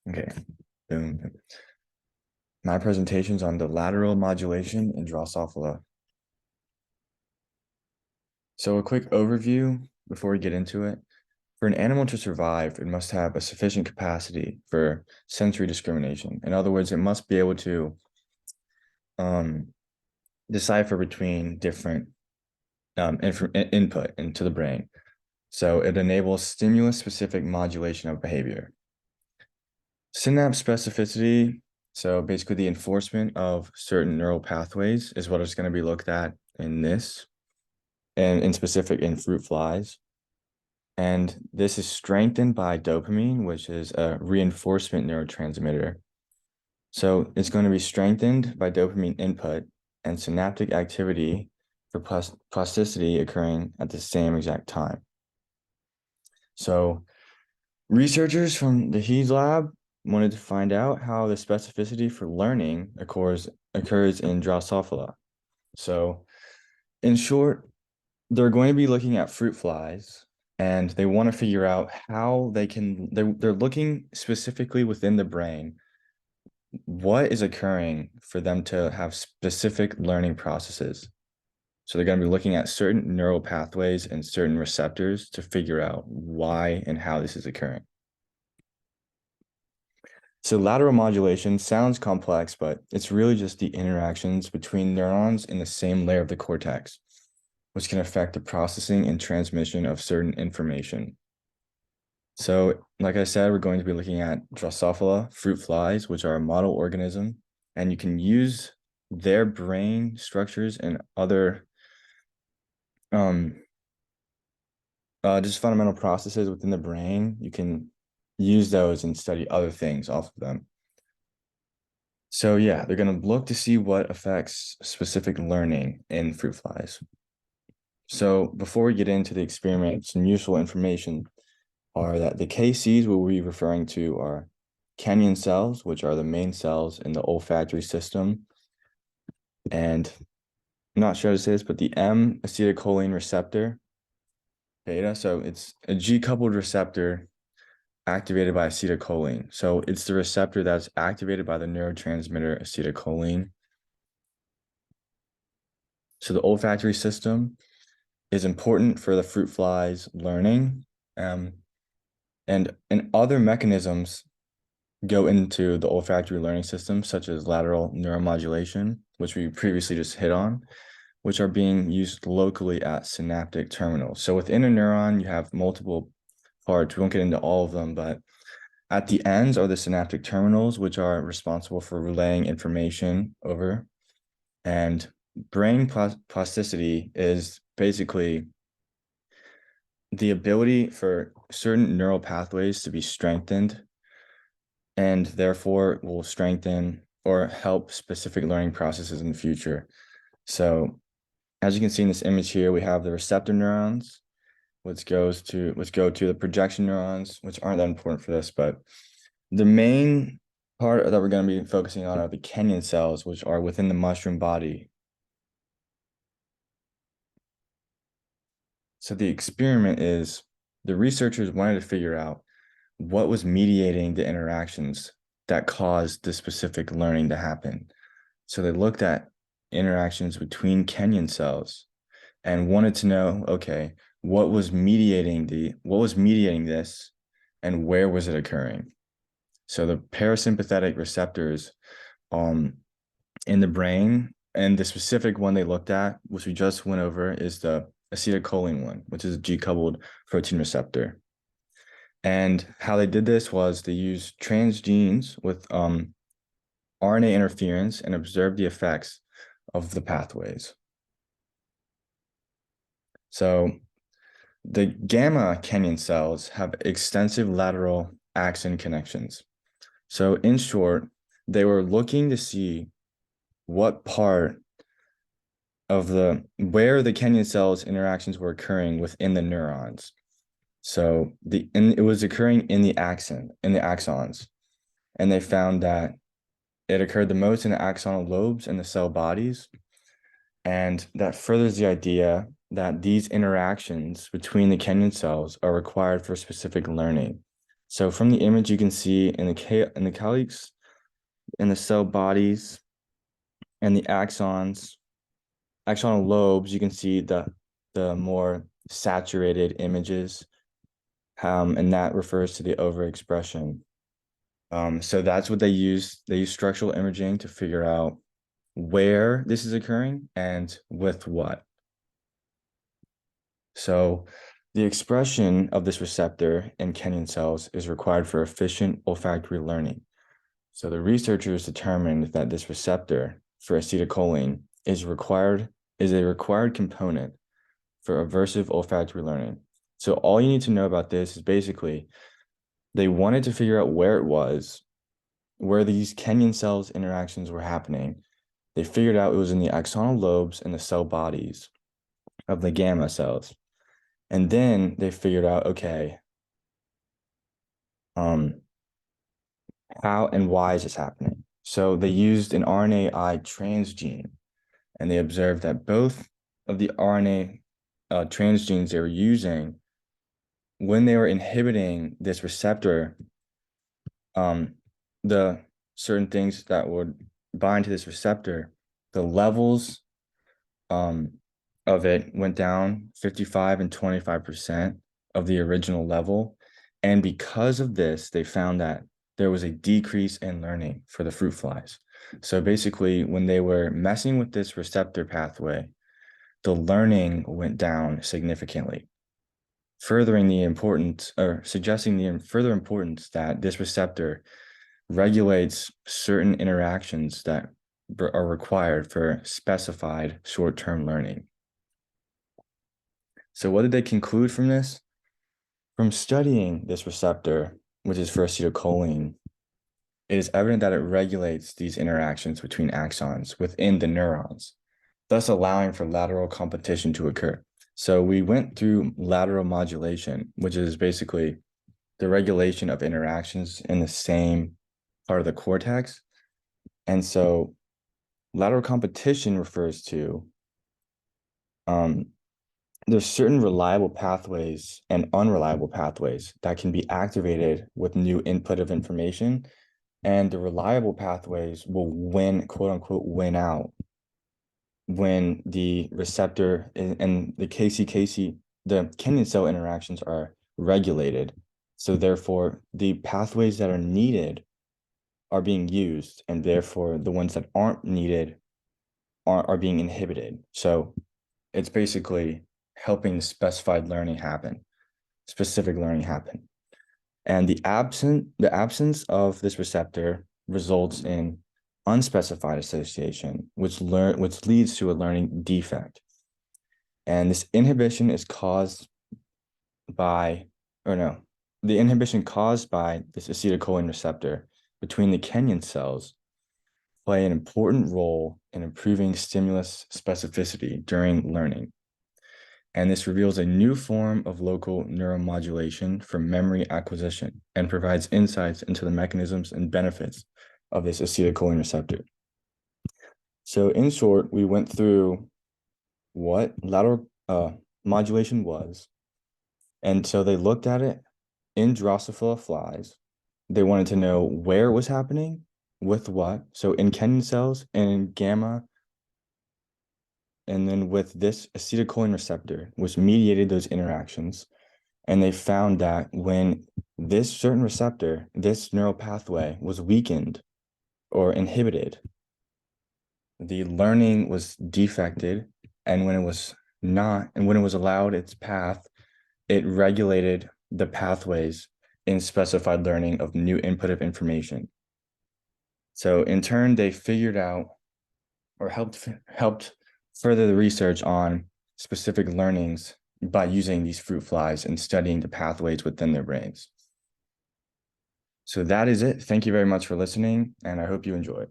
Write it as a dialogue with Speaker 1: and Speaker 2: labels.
Speaker 1: Okay, boom. My presentation's on the lateral modulation in Drosophila. So a quick overview before we get into it. For an animal to survive, it must have a sufficient capacity for sensory discrimination. In other words, it must be able to um, decipher between different input into the brain. So it enables stimulus-specific modulation of behavior. Synapse specificity, so basically the enforcement of certain neural pathways is what is going to be looked at in this, and in specific in fruit flies. And this is strengthened by dopamine, which is a reinforcement neurotransmitter. So it's going to be strengthened by dopamine input and synaptic activity for plasticity occurring at the same exact time. So researchers from the Hees lab wanted to find out how the specificity for learning occurs in Drosophila. So in short, they're going to be looking at fruit flies and they want to figure out how they're looking specifically within the brain, what is occurring for them to have specific learning processes. So they're going to be looking at certain neural pathways and certain receptors to figure out why and how this is occurring. So lateral modulation sounds complex, but it's really just the interactions between neurons in the same layer of the cortex, which can affect the processing and transmission of certain information. So, like I said, we're going to be looking at Drosophila fruit flies, which are a model organism, and you can use their brain structures and other um, just fundamental processes within the brain. You can use those and study other things off of them. So yeah, they're going to look to see what affects specific learning in fruit flies. So before we get into the experiment, some useful information are that the KCs we'll be referring to are canyon cells, which are the main cells in the olfactory system. And I'm not sure how to say this, but the M-acetylcholine receptor, beta, so it's a G-coupled receptor activated by acetylcholine. So it's the receptor that's activated by the neurotransmitter acetylcholine. So the olfactory system is important for the fruit flies learning. And other mechanisms go into the olfactory learning system, such as lateral neuromodulation, which we previously just hit on, which are being used locally at synaptic terminals. So within a neuron, you have multiple parts. We won't get into all of them, but at the ends are the synaptic terminals, which are responsible for relaying information over. And brain plasticity is basically the ability for certain neural pathways to be strengthened and therefore will strengthen or help specific learning processes in the future. So as you can see in this image here, we have the receptor neurons, which go to the projection neurons, which aren't that important for this, but the main part that we're going to be focusing on are the canyon cells, which are within the mushroom body. So the experiment is the researchers wanted to figure out what was mediating the interactions that caused the specific learning to happen. So they looked at interactions between canyon cells and wanted to know, okay, what was mediating this and where was it occurring? So the parasympathetic receptors in the brain, and the specific one they looked at, which we just went over, is the acetylcholine one, which is a G-coupled protein receptor. And how they did this was they used transgenes with RNA interference and observed the effects of the pathways. So the gamma canyon cells have extensive lateral axon connections. So in short, they were looking to see what part of where the canyon cells interactions were occurring within the neurons. So it was occurring in the axons. And they found that it occurred the most in the axonal lobes and the cell bodies. And that furthers the idea that these interactions between the canyon cells are required for specific learning. So from the image, you can see in the calyx, in the cell bodies, and the axonal lobes, you can see the more saturated images, and that refers to the overexpression. So that's what they use. They use structural imaging to figure out where this is occurring and with what. So the expression of this receptor in Kenyan cells is required for efficient olfactory learning. So the researchers determined that this receptor for acetylcholine is a required component for aversive olfactory learning. So all you need to know about this is basically they wanted to figure out where these Kenyan cells interactions were happening. They figured out it was in the axonal lobes and the cell bodies of the gamma cells. And then they figured out, okay, how and why is this happening? So they used an RNAi transgene, and they observed that both of the RNA transgenes they were using, when they were inhibiting this receptor, the certain things that would bind to this receptor, the levels of it went down 55 and 25% of the original level. And because of this, they found that there was a decrease in learning for the fruit flies. So basically, when they were messing with this receptor pathway, the learning went down significantly, furthering the importance or suggesting the further importance that this receptor regulates certain interactions that are required for specified short-term learning. So what did they conclude from this? From studying this receptor, which is for acetylcholine, it is evident that it regulates these interactions between axons within the neurons, thus allowing for lateral competition to occur. So we went through lateral modulation, which is basically the regulation of interactions in the same part of the cortex. And so lateral competition refers to there's certain reliable pathways and unreliable pathways that can be activated with new input of information. And the reliable pathways will win, quote unquote, win out when the receptor and the the Kenyan cell interactions are regulated. So therefore, the pathways that are needed are being used, and therefore the ones that aren't needed are being inhibited. So it's basically helping specific learning happen. And the absence of this receptor results in unspecified association, which leads to a learning defect. And this inhibition is caused by, the inhibition caused by this acetylcholine receptor between the Kenyan cells play an important role in improving stimulus specificity during learning. And this reveals a new form of local neuromodulation for memory acquisition and provides insights into the mechanisms and benefits of this acetylcholine receptor. So in short, we went through what lateral modulation was. And so they looked at it in Drosophila flies. They wanted to know where it was happening, with what. So in Kenyan cells and in gamma, and then with this acetylcholine receptor, which mediated those interactions. And they found that when this certain receptor, this neural pathway was weakened or inhibited, the learning was defected. And when it was not, and when it was allowed its path, it regulated the pathways in specified learning of new input of information. So in turn, they figured out or helped further the research on specific learnings by using these fruit flies and studying the pathways within their brains. So that is it. Thank you very much for listening, and I hope you enjoyed.